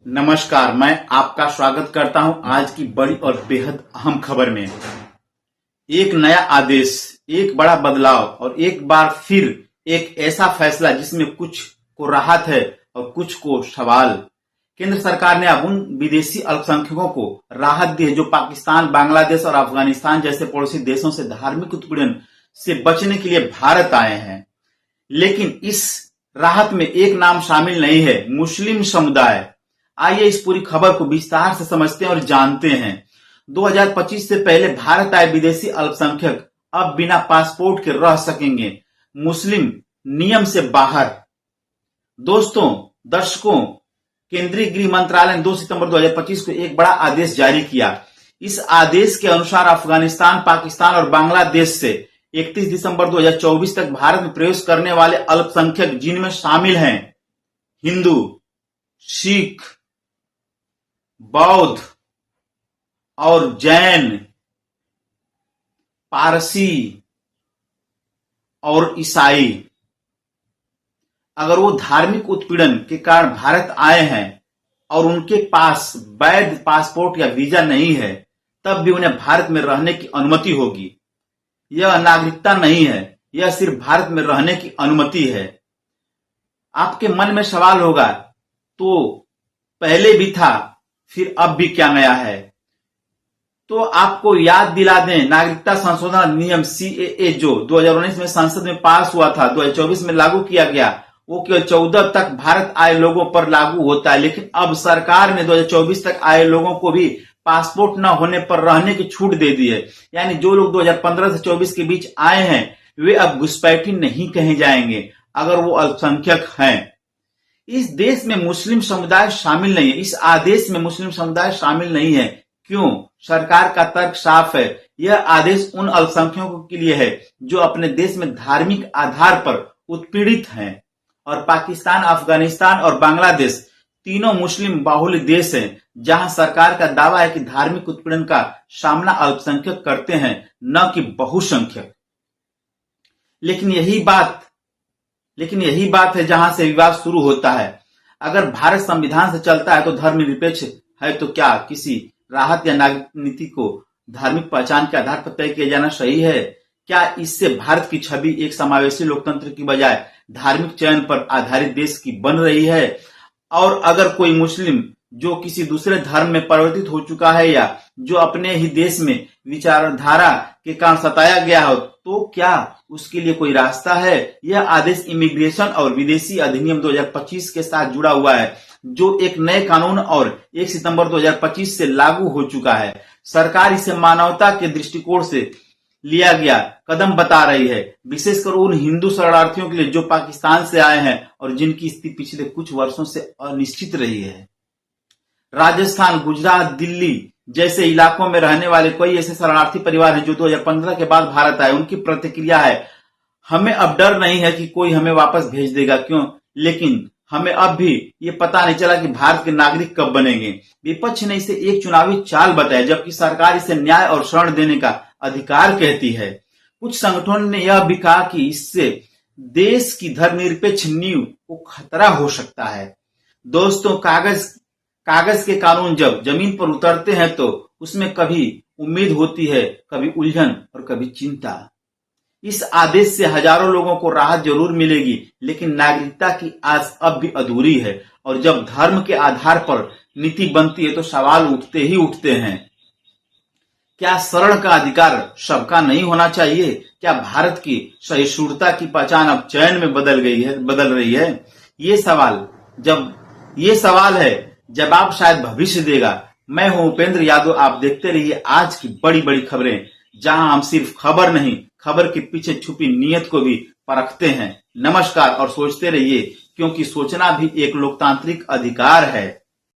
नमस्कार, मैं आपका स्वागत करता हूं आज की बड़ी और बेहद अहम खबर में। एक नया आदेश, एक बड़ा बदलाव और एक बार फिर एक ऐसा फैसला जिसमें कुछ को राहत है और कुछ को सवाल। केंद्र सरकार ने अब उन विदेशी अल्पसंख्यकों को राहत दी है जो पाकिस्तान, बांग्लादेश और अफगानिस्तान जैसे पड़ोसी देशों से धार्मिक उत्पीड़न से बचने के लिए भारत आए हैं। लेकिन इस राहत में एक नाम शामिल नहीं है, मुस्लिम समुदाय। आइए इस पूरी खबर को विस्तार से समझते हैं और जानते हैं। 2025 से पहले भारत आए विदेशी अल्पसंख्यक अब बिना पासपोर्ट के रह सकेंगे, मुस्लिम नियम से बाहर। दोस्तों, दर्शकों, केंद्रीय गृह मंत्रालय ने 2 सितंबर 2025 को एक बड़ा आदेश जारी किया। इस आदेश के अनुसार अफगानिस्तान, पाकिस्तान और बांग्लादेश से 31 दिसंबर 2024 तक भारत में प्रवेश करने वाले अल्पसंख्यक, जिनमें शामिल हैं हिंदू, सिख, बौद्ध और जैन, पारसी और ईसाई, अगर वो धार्मिक उत्पीड़न के कारण भारत आए हैं और उनके पास वैध पासपोर्ट या वीजा नहीं है, तब भी उन्हें भारत में रहने की अनुमति होगी। यह नागरिकता नहीं है, यह सिर्फ भारत में रहने की अनुमति है। आपके मन में सवाल होगा, तो पहले भी था, फिर अब भी क्या नया है? तो आपको याद दिला दें, नागरिकता संशोधन अधिनियम CAA जो 2019 में संसद में पास हुआ था, 2024 में लागू किया गया, वो केवल 14 तक भारत आए लोगों पर लागू होता है। लेकिन अब सरकार ने 2024 तक आए लोगों को भी पासपोर्ट न होने पर रहने की छूट दे दी है। यानी जो लोग 2015 से 24 के बीच आए हैं, वे अब घुसपैठी नहीं कहे जाएंगे अगर वो अल्पसंख्यक हैं। इस देश में मुस्लिम समुदाय शामिल नहीं है, इस आदेश में मुस्लिम समुदाय शामिल नहीं है। क्यों? सरकार का तर्क साफ है, यह आदेश उन अल्पसंख्यकों के लिए है जो अपने देश में धार्मिक आधार पर उत्पीड़ित हैं। और पाकिस्तान, अफगानिस्तान और बांग्लादेश तीनों मुस्लिम बाहुल्य देश हैं, जहां सरकार का दावा है कि धार्मिक उत्पीड़न का सामना अल्पसंख्यक करते हैं, न कि बहुसंख्यक। लेकिन यही बात है जहां से विवाद शुरू होता है। अगर भारत संविधान से चलता है तो धर्मनिरपेक्ष है, तो क्या किसी राहत या नागरिक नीति को धार्मिक पहचान के आधार पर तय किया जाना सही है? क्या इससे भारत की छवि एक समावेशी लोकतंत्र की बजाय धार्मिक चयन पर आधारित देश की बन रही है? और अगर कोई मुस्लिम जो किसी दूसरे धर्म में परिवर्तित हो चुका है या जो अपने ही देश में विचारधारा के कारण सताया गया हो, तो क्या उसके लिए कोई रास्ता है? यह आदेश इमिग्रेशन और विदेशी अधिनियम 2025 के साथ जुड़ा हुआ है, जो एक नए कानून और 1 सितंबर 2025 से लागू हो चुका है। सरकार इसे मानवता के दृष्टिकोण से लिया गया कदम बता रही है, विशेषकर उन हिंदू शरणार्थियों के लिए जो पाकिस्तान से आए हैं और जिनकी स्थिति पिछले कुछ वर्षों से अनिश्चित रही है। राजस्थान, गुजरात, दिल्ली जैसे इलाकों में रहने वाले कई ऐसे शरणार्थी परिवार हैं जो 2015 के बाद भारत आए। उनकी प्रतिक्रिया है, हमें अब डर नहीं है कि कोई हमें वापस भेज देगा। क्यों? लेकिन हमें अब भी ये पता नहीं चला कि भारत के नागरिक कब बनेंगे। विपक्ष ने इसे एक चुनावी चाल बताया, जबकि सरकार इसे न्याय और शरण देने का अधिकार कहती है। कुछ संगठनों ने यह भी कहा कि इससे देश की धर्मनिरपेक्ष नींव को खतरा हो सकता है। दोस्तों, कागज के कानून जब जमीन पर उतरते हैं तो उसमें कभी उम्मीद होती है, कभी उलझन और कभी चिंता। इस आदेश से हजारों लोगों को राहत जरूर मिलेगी, लेकिन नागरिकता की आस अब भी अधूरी है। और जब धर्म के आधार पर नीति बनती है तो सवाल उठते ही उठते हैं। क्या शरण का अधिकार सबका नहीं होना चाहिए? क्या भारत की सहिष्णुता की पहचान अब चयन में बदल रही है? ये सवाल है, जवाब शायद भविष्य देगा। मैं हूं उपेंद्र यादव, आप देखते रहिए आज की बड़ी बड़ी खबरें, जहां हम सिर्फ खबर नहीं, खबर के पीछे छुपी नीयत को भी परखते हैं। नमस्कार और सोचते रहिए, क्योंकि सोचना भी एक लोकतांत्रिक अधिकार है।